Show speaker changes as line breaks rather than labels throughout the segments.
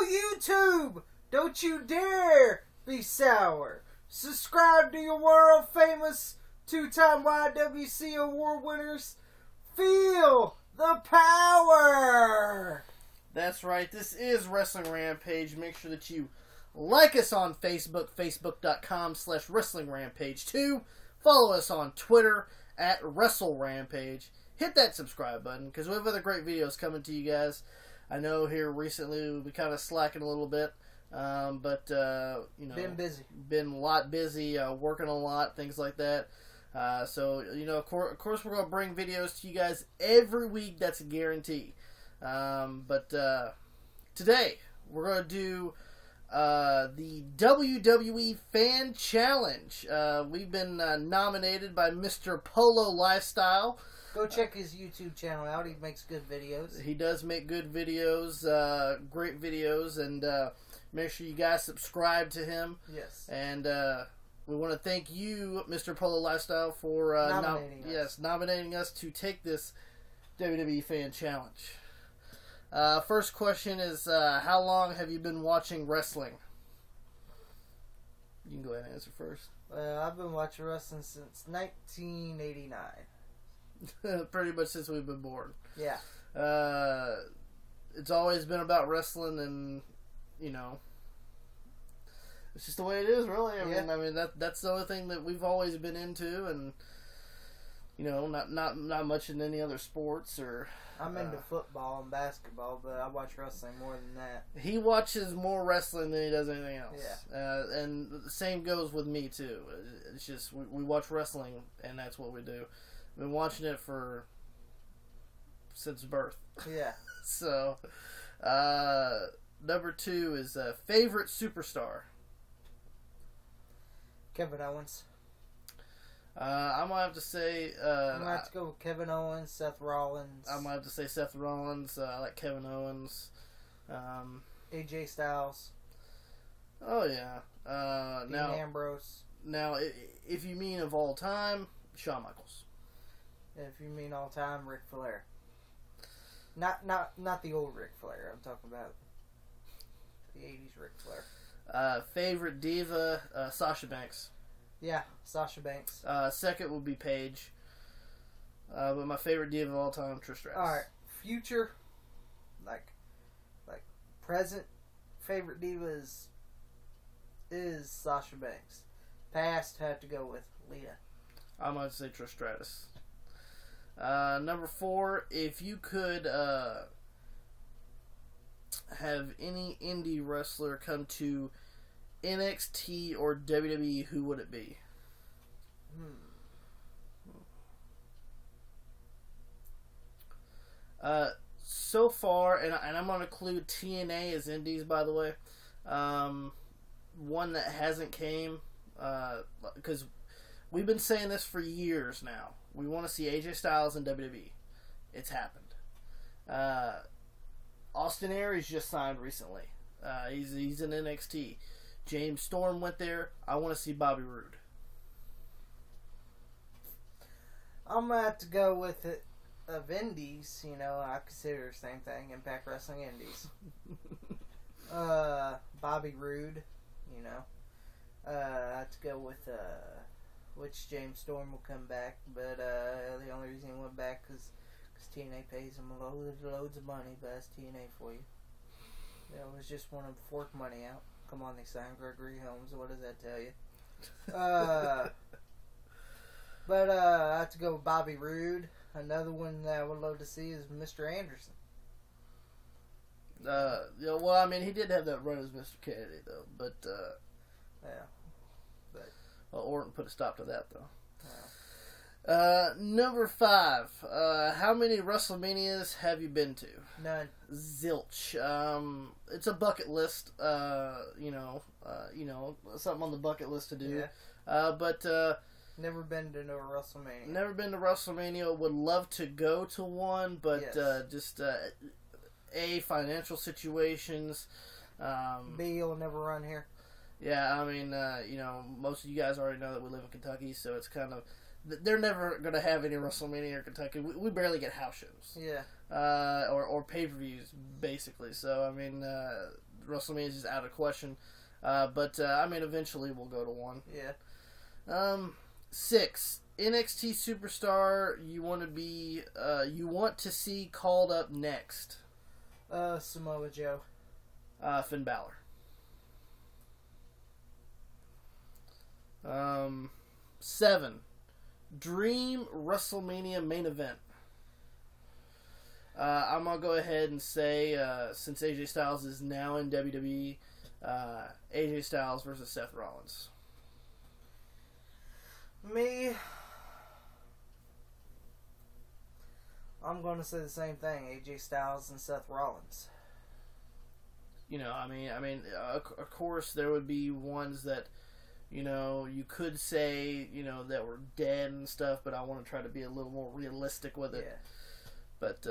YouTube! Don't you dare be sour. Subscribe to your world famous two-time YWC award winners. Feel the power!
That's right. This is Wrestling Rampage. Make sure that you like us on Facebook, facebook.com/Wrestling Rampage 2. Follow us on Twitter at Wrestle Rampage. Hit that subscribe button because we have other great videos coming to you guys. I know here recently we kind of slacking a little bit, but you know, been a lot busy, working a lot, things like that. So you know, of course, we're gonna bring videos to you guys every week. That's a guarantee. But today we're gonna do the WWE Fan Challenge. We've been nominated by Mr. Polo Lifestyle.
Go check his YouTube channel out. He makes good videos.
He does make good videos, great videos, and make sure you guys subscribe to him.
Yes.
And we want to thank you, Mr. Polo Lifestyle, for nominating us to take this WWE Fan Challenge. First question is, how long have you been watching wrestling? You can go ahead and answer first.
I've been watching wrestling since 1989.
Pretty much since we've been born.
Yeah.
It's always been about wrestling, and you know, it's just the way it is, really. I mean, that's the only thing that we've always been into, and you know, not much in any other sports or.
I'm into football and basketball, but I watch wrestling more than that.
He watches more wrestling than he does anything else.
Yeah.
And the same goes with me too. It's just we watch wrestling, and that's what we do. I've been watching it since birth.
Yeah.
So, number 2 is favorite superstar.
Kevin Owens.
I'm gonna have to say.
I'm gonna have to go with Kevin Owens, Seth Rollins.
I'm gonna have to say Seth Rollins. I like Kevin Owens.
AJ Styles.
Oh yeah.
Dean Ambrose.
Now, if you mean of all time, Shawn Michaels.
If you mean all time, Ric Flair. Not the old Ric Flair. I'm talking about the 80s Ric Flair.
Favorite diva, Sasha Banks.
Yeah, Sasha Banks.
Second would be Paige. But my favorite diva of all time, Trish Stratus.
Alright, future, like present favorite diva is Sasha Banks. Past, had to go with Lita.
I'm going to say Trish Stratus. Number 4, if you could have any indie wrestler come to NXT or WWE, who would it be? So far, and I'm going to include TNA as indies, by the way. One that hasn't came, because we've been saying this for years now. We want to see AJ Styles in WWE. It's happened. Austin Aries just signed recently. He's in NXT. James Storm went there. I want to see Bobby Roode.
I'm going to have to go with it of indies. You know, I consider the same thing. Impact Wrestling indies. Bobby Roode. You know. I have to go with which James Storm will come back. But the only reason he went back is because TNA pays him loads of money. But that's TNA for you. It was just one of the fork money out. Come on, they signed Gregory Holmes. What does that tell you? But I have to go with Bobby Roode. Another one that I would love to see is Mr. Anderson.
Yeah, well, I mean, he did have that run as Mr. Kennedy, though. But,
yeah. But
Orton put a stop to that, though.
Yeah.
Number 5. How many WrestleManias have you been to?
None.
Zilch. It's a bucket list. You know, something on the bucket list to do.
Yeah.
But
never been to no WrestleMania.
Never been to WrestleMania. Would love to go to one, but
yes.
Just financial situations.
B, you'll never run here.
Yeah, I mean, you know, most of you guys already know that we live in Kentucky, so it's kind of they're never going to have any WrestleMania in Kentucky. We barely get house shows.
Yeah.
or pay-per-views, basically. So, I mean, WrestleMania is just out of question. But I mean, eventually we'll go to one.
Yeah.
6. NXT superstar you want to see called up next.
Samoa Joe.
Finn Balor. 7. Dream WrestleMania main event. I'm gonna go ahead and say, since AJ Styles is now in WWE, AJ Styles versus Seth Rollins.
Me, I'm going to say the same thing. AJ Styles and Seth Rollins.
You know, I mean, of course there would be ones that, you know, you could say, you know, that were dead and stuff, but I want to try to be a little more realistic with it.
Yeah.
But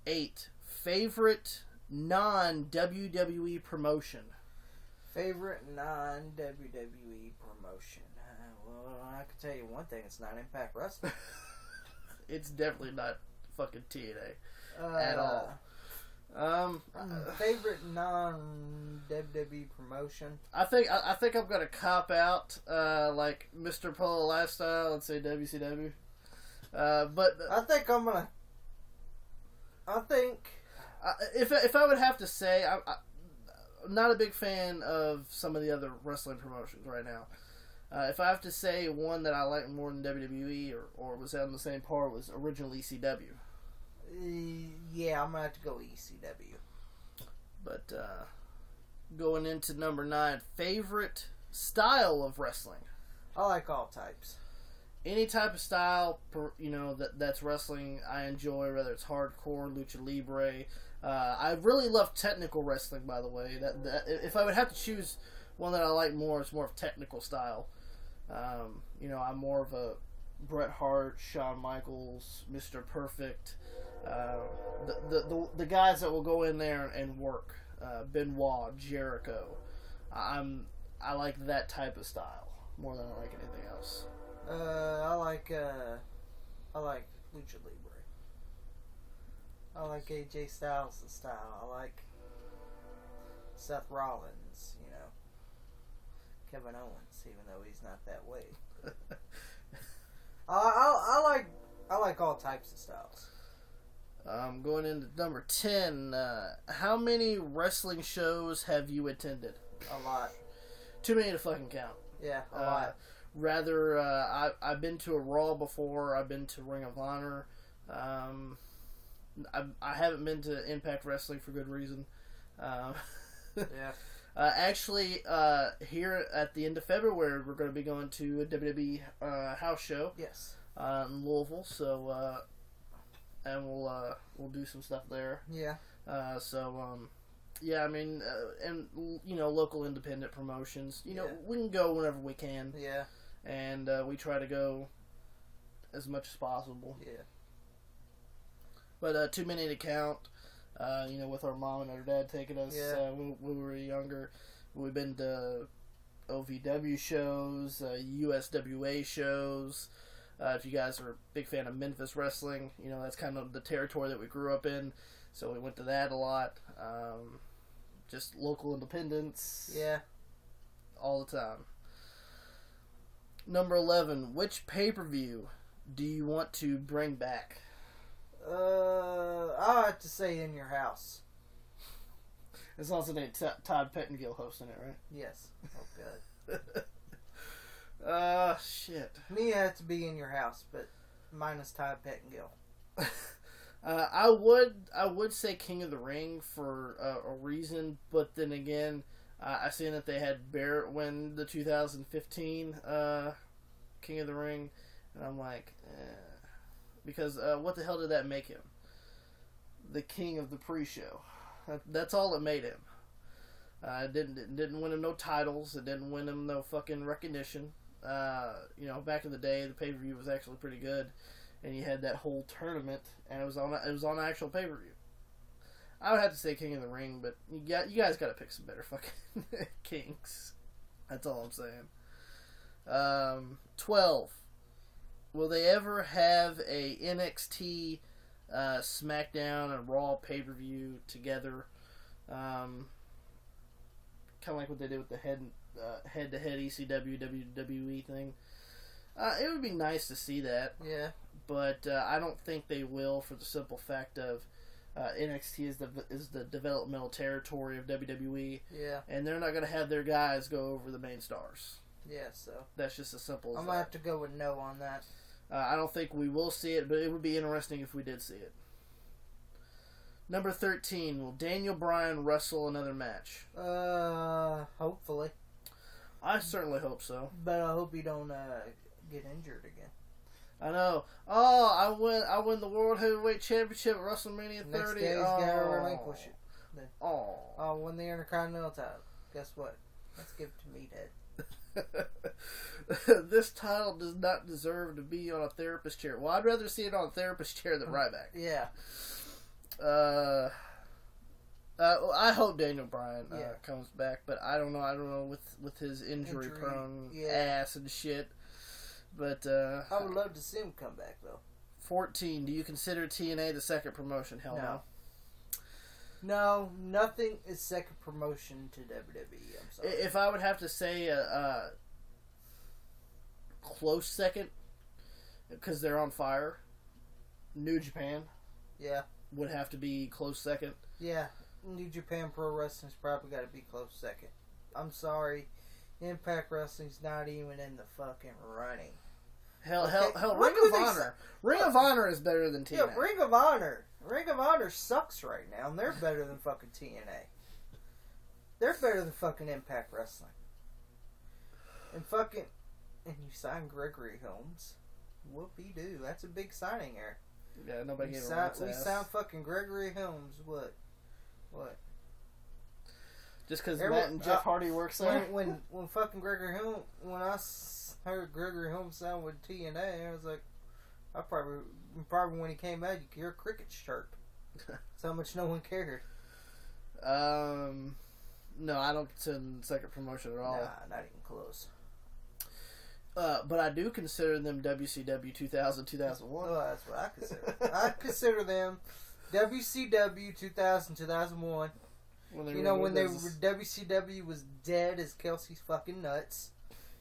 8. Favorite non-WWE promotion.
Favorite non-WWE promotion. Well, I can tell you one thing. It's not Impact Wrestling.
It's definitely not fucking TNA at all.
Favorite non-WWE promotion.
I think I'm gonna cop out, like Mr. Polo Lifestyle. Let's say WCW. But
I think
if I would have to say, I'm not a big fan of some of the other wrestling promotions right now. If I have to say one that I like more than WWE or was on the same par, was original ECW.
Yeah, I'm gonna have to go ECW.
But going into number 9, favorite style of wrestling.
I like all types.
Any type of style, you know, that's wrestling I enjoy, whether it's hardcore, lucha libre. I really love technical wrestling, by the way. That if I would have to choose one that I like more, it's more of technical style. You know, I'm more of a Bret Hart, Shawn Michaels, Mr. Perfect. The guys that will go in there and work. Benoit, Jericho. I like that type of style more than I like anything else.
I like lucha libre. I like AJ Styles' style. I like Seth Rollins. You know, Kevin Owens, even though he's not that way. I like all types of styles.
Going into number 10. How many wrestling shows have you attended?
A lot.
Too many to fucking count.
Yeah, a lot.
Rather, I've been to a Raw before. I've been to Ring of Honor. I haven't been to Impact Wrestling for good reason.
Yeah.
Actually, here at the end of February, we're going to be going to a WWE house show.
Yes.
In Louisville. So, and we'll do some stuff there.
Yeah.
Yeah, I mean, and you know, local independent promotions. You know,
Yeah.
we can go whenever we can.
Yeah.
And we try to go as much as possible.
Yeah.
But too many to count. You know, with our mom and our dad taking us when we were younger. We've been to OVW shows, USWA shows. If you guys are a big fan of Memphis wrestling, you know, that's kind of the territory that we grew up in. So we went to that a lot. Just local independents.
Yeah.
All the time. Number 11. Which pay-per-view do you want to bring back?
I'll have to say In Your House.
It's also named Todd Pettengill hosting it, right?
Yes. Oh, good.
Shit.
Me, it has to be In Your House, but minus Todd Pettengill.
I would say King of the Ring for a reason, but then again, I seen that they had Barrett win the 2015 King of the Ring, and I'm like, because what the hell did that make him? The king of the pre-show. That's all it made him. It didn't win him no titles. It didn't win him no fucking recognition. You know, back in the day, the pay-per-view was actually pretty good, and you had that whole tournament, and it was on actual pay-per-view. I would have to say King of the Ring, but you guys got to pick some better fucking kings. That's all I'm saying. 12. Will they ever have a NXT SmackDown and Raw pay-per-view together. Kind of like what they did with the head-to-head ECW WWE thing. It would be nice to see that.
Yeah.
But I don't think they will, for the simple fact of NXT is the developmental territory of WWE.
Yeah.
And they're not going to have their guys go over the main stars.
Yeah, so.
That's just as simple as
I'm
that.
going to have to go with no on that.
I don't think we will see it, but it would be interesting if we did see it. Number 13, will Daniel Bryan wrestle another match?
Hopefully.
I certainly hope so.
But I hope he don't get injured again.
I know. Oh, I win the World Heavyweight Championship at WrestleMania 30.
Next day he's got to relinquish it. Then,
oh.
I'll win the Intercontinental title. Guess what? Let's give it to Meathead.
This title does not deserve to be on a therapist chair. Well, I'd rather see it on a therapist chair than Ryback.
Yeah.
I hope Daniel Bryan comes back, but I don't know. I don't know with his injury prone ass and shit. But
I would love to see him come back though.
14. Do you consider TNA the second promotion? Hell no.
No, nothing is second promotion to WWE. I'm sorry.
If I would have to say a close second, because they're on fire, New Japan.
Yeah.
Would have to be close second.
Yeah. New Japan Pro Wrestling's probably got to be close second. I'm sorry. Impact Wrestling's not even in the fucking running.
Hell, Ring of Honor. Ring of Honor is better than TNA.
Yeah, Ring of Honor. Ring of Honor sucks right now, and they're better than fucking TNA. They're better than fucking Impact Wrestling. And you sign Gregory Holmes. Whoopie-doo. That's a big signing there.
Yeah, nobody gave a rat's ass.
We signed fucking Gregory Holmes. What?
Just because Matt and Jeff Hardy works there?
When fucking Gregory Holmes, when I heard Gregory Holmes sound with TNA, I was like, I probably when he came out, you could hear crickets chirp. That's how much no one cared.
No, I don't consider them second promotion at all.
Nah, not even close.
But I do consider them WCW 2000, 2001.
Well, that's what I consider. I consider them WCW 2000, 2001. When WCW was dead as Kelsey's fucking nuts.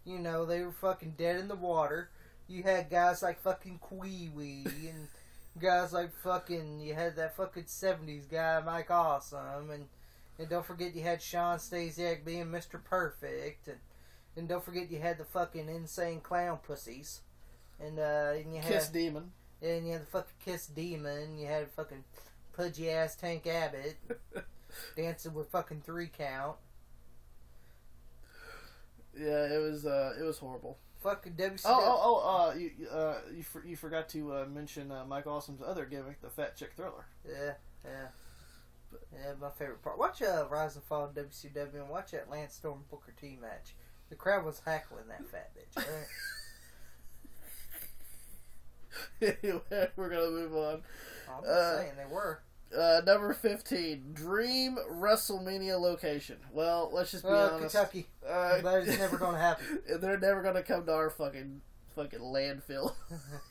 You know, they were fucking dead in the water. You had guys like fucking Kwee-Wee and guys like fucking, you had that fucking 70s guy, Mike Awesome, and don't forget you had Sean Stasiak being Mr. Perfect, and don't forget you had the fucking insane clown pussies, and you had
Kiss Demon.
And you had the fucking Kiss Demon, you had fucking pudgy ass Tank Abbott dancing with fucking 3 count.
Yeah, it was horrible.
Fucking WCW.
You forgot to mention Mike Awesome's other gimmick, the Fat Chick Thriller.
Yeah. Yeah, my favorite part. Watch Rise and Fall of WCW and watch that Lance Storm Booker T match. The crowd was heckling that fat bitch. Right?
Anyway, we're gonna move on.
I'm just saying they were.
Number 15, Dream WrestleMania location. Well, let's just be honest.
Kentucky. That is never going to happen.
They're never going to come to our fucking landfill.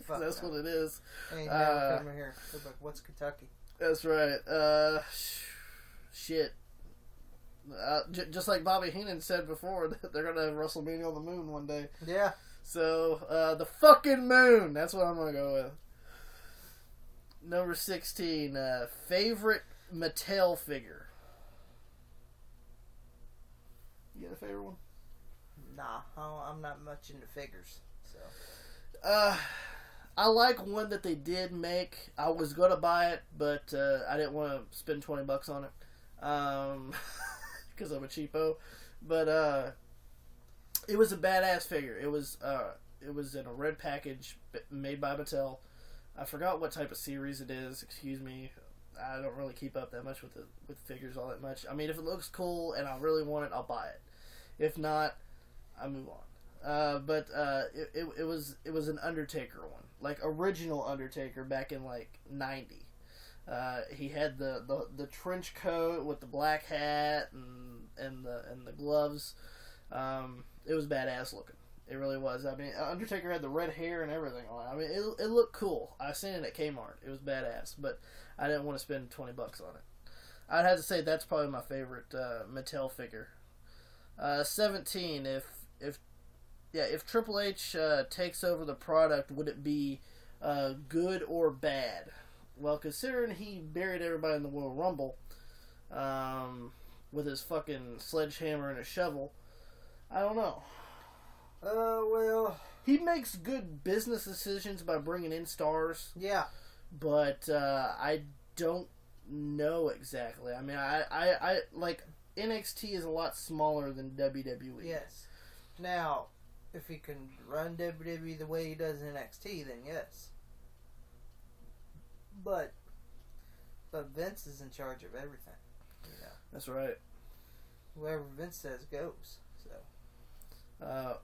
That's what it is.
Ain't never coming here. They're like, what's Kentucky?
That's right. Shit. Just like Bobby Heenan said before, they're going to have WrestleMania on the moon one day.
Yeah.
So, the fucking moon. That's what I'm going to go with. Number 16, favorite Mattel figure. You got a favorite one?
Nah, I'm not much into figures. So.
I like one that they did make. I was gonna buy it, but I didn't want to spend $20 on it because I'm a cheapo. But it was a badass figure. It was in a red package made by Mattel. I forgot what type of series it is. Excuse me. I don't really keep up that much with figures all that much. I mean, if it looks cool and I really want it, I'll buy it. If not, I move on. But it was an Undertaker one, like original Undertaker back in like '90. He had the trench coat with the black hat and the gloves. It was badass looking. It really was. I mean, Undertaker had the red hair and everything on it. I mean, it looked cool. I seen it at Kmart. It was badass, but I didn't want to spend $20 on it. I'd have to say that's probably my favorite Mattel figure. 17. If Triple H takes over the product, would it be good or bad? Well, considering he buried everybody in the Royal Rumble with his fucking sledgehammer and a shovel, I don't know.
Well,
he makes good business decisions by bringing in stars.
Yeah.
But I don't know exactly. I mean, I like NXT is a lot smaller than WWE.
Yes. Now, if he can run WWE the way he does NXT, then yes. But Vince is in charge of everything. You know.
That's right.
Whoever Vince says goes. So.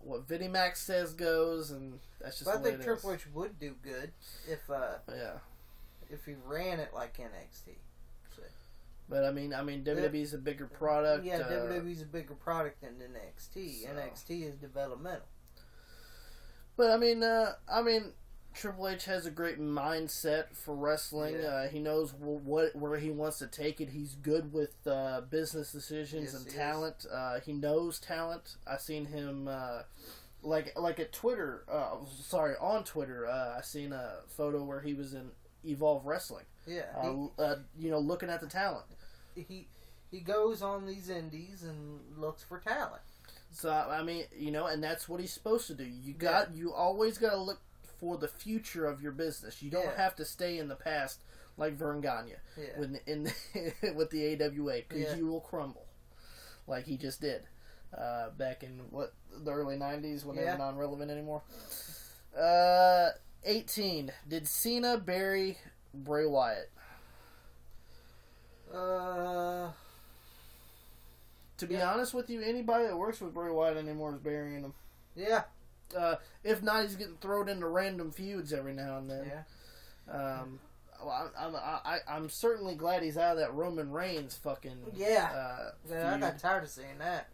What Vinnie Mac says goes, and that's just.
But
the way
I think Triple H would do good if he ran it like NXT. So.
But I mean, WWE's a bigger product.
Yeah, WWE's a bigger product than NXT. So. NXT is developmental.
But I mean, Triple H has a great mindset for wrestling. Yeah. He knows where he wants to take it. He's good with business decisions and talent. He knows talent. I've seen him like at Twitter. On Twitter, I seen a photo where he was in Evolve Wrestling.
Yeah.
Looking at the talent.
He goes on these indies and looks for talent.
So I mean, and that's what he's supposed to do. You always got to look for the future of your business. You don't have to stay in the past like Vern Gagne with the AWA, because you will crumble like he just did back in the early 90s when they were non-relevant anymore. 18. Did Cena bury Bray Wyatt? To be honest with you, anybody that works with Bray Wyatt anymore is burying him.
Yeah.
If not, he's getting thrown into random feuds every now and then.
Yeah.
I'm certainly glad he's out of that Roman Reigns fucking.
Yeah. I got tired of seeing that.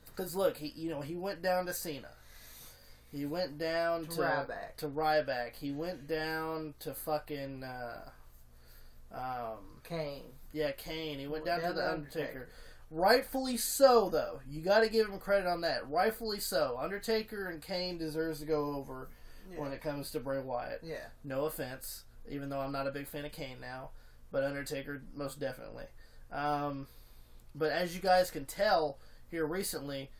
Because look, he went down to Cena. He went down to Ryback. He went down to fucking
Kane.
Yeah, Kane. He went down to the Undertaker. Rightfully so, though. You got to give him credit on that. Rightfully so. Undertaker and Kane deserves to go over when it comes to Bray Wyatt.
Yeah.
No offense, even though I'm not a big fan of Kane now, but Undertaker most definitely. But as you guys can tell here recently,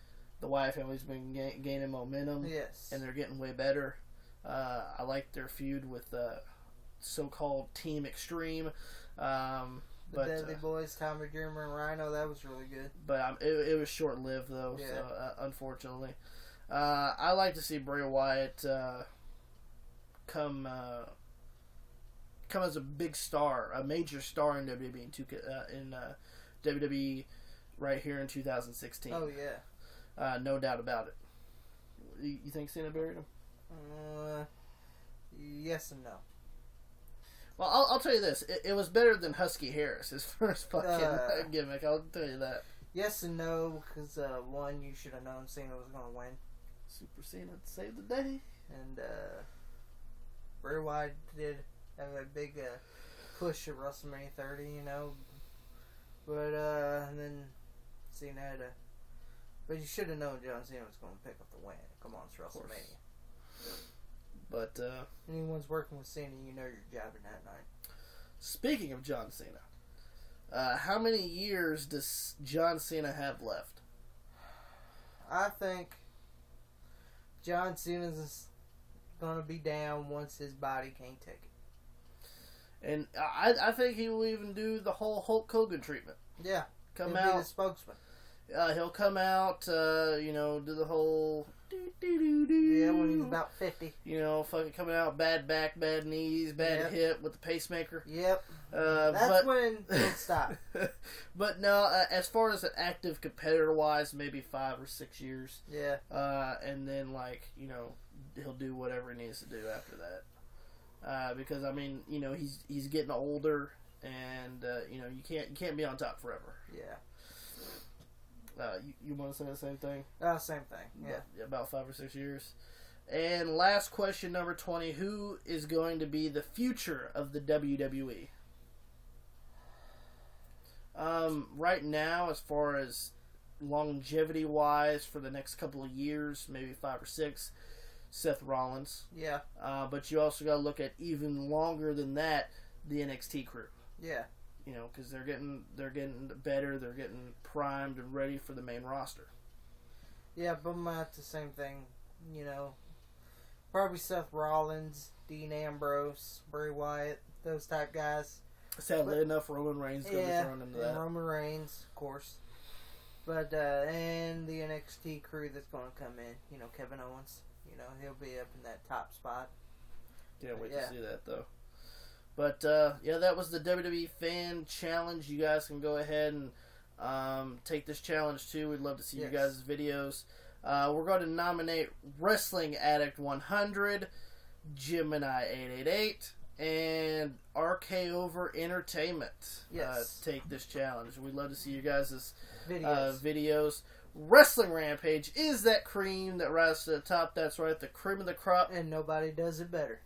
the Wyatt family's been gaining momentum.
Yes.
And they're getting way better. I like their feud with so-called Team Extreme.
The Dudley Boys, Tommy Dreamer, and Rhino, that was really good.
But it was short-lived, though, so unfortunately. I like to see Bray Wyatt come as a big star, a major star in WWE in WWE right here in 2016.
Oh, yeah.
No doubt about it. You think Cena buried him?
Yes and no.
Well, I'll tell you this. It was better than Husky Harris, his first fucking gimmick. I'll tell you that.
Yes and no, because one, you should have known Cena was going to win.
Super Cena saved the day.
And Bray Wyatt did have a big push at WrestleMania 30, But and then Cena had a... But you should have known John Cena was going to pick up the win. Come on, it's WrestleMania.
But
anyone's working with Cena, you know you're jabbing that night.
Speaking of John Cena, how many years does John Cena have left?
I think John Cena's going to be down once his body can't take it.
And I think he will even do the whole Hulk Hogan treatment.
Yeah,
he'll
be the spokesman.
He'll come out, do the whole...
Yeah, when he's about 50.
Fucking coming out, bad back, bad knees, bad hip with the pacemaker.
Yep. That's when he'll stop.
But no, as far as an active competitor-wise, maybe 5 or 6 years.
Yeah.
And then, he'll do whatever he needs to do after that. Because, he's getting older, and, you can't be on top forever.
Yeah.
You want to say the same thing?
Same thing. Yeah.
About 5 or 6 years. And last question, number 20. Who is going to be the future of the WWE? Right now, as far as longevity-wise, for the next couple of years, maybe 5 or 6, Seth Rollins.
Yeah.
But you also got to look at even longer than that, the NXT crew.
Yeah.
You know, because they're getting better, they're getting primed and ready for the main roster.
Yeah, but the same thing. You know, probably Seth Rollins, Dean Ambrose, Bray Wyatt, those type guys.
Sadly enough, Roman Reigns going to be thrown into that.
Roman Reigns, of course. But, and the NXT crew that's going to come in. You know, Kevin Owens. You know, he'll be up in that top spot.
Can't wait to see that, though. But, that was the WWE Fan Challenge. You guys can go ahead and take this challenge, too. We'd love to see you guys' videos. We're going to nominate Wrestling Addict 100, Gemini 888, and RK Over Entertainment. Take this challenge. We'd love to see you guys' videos. Wrestling Rampage is that cream that rises to the top. That's right, the cream of the crop.
And nobody does it better.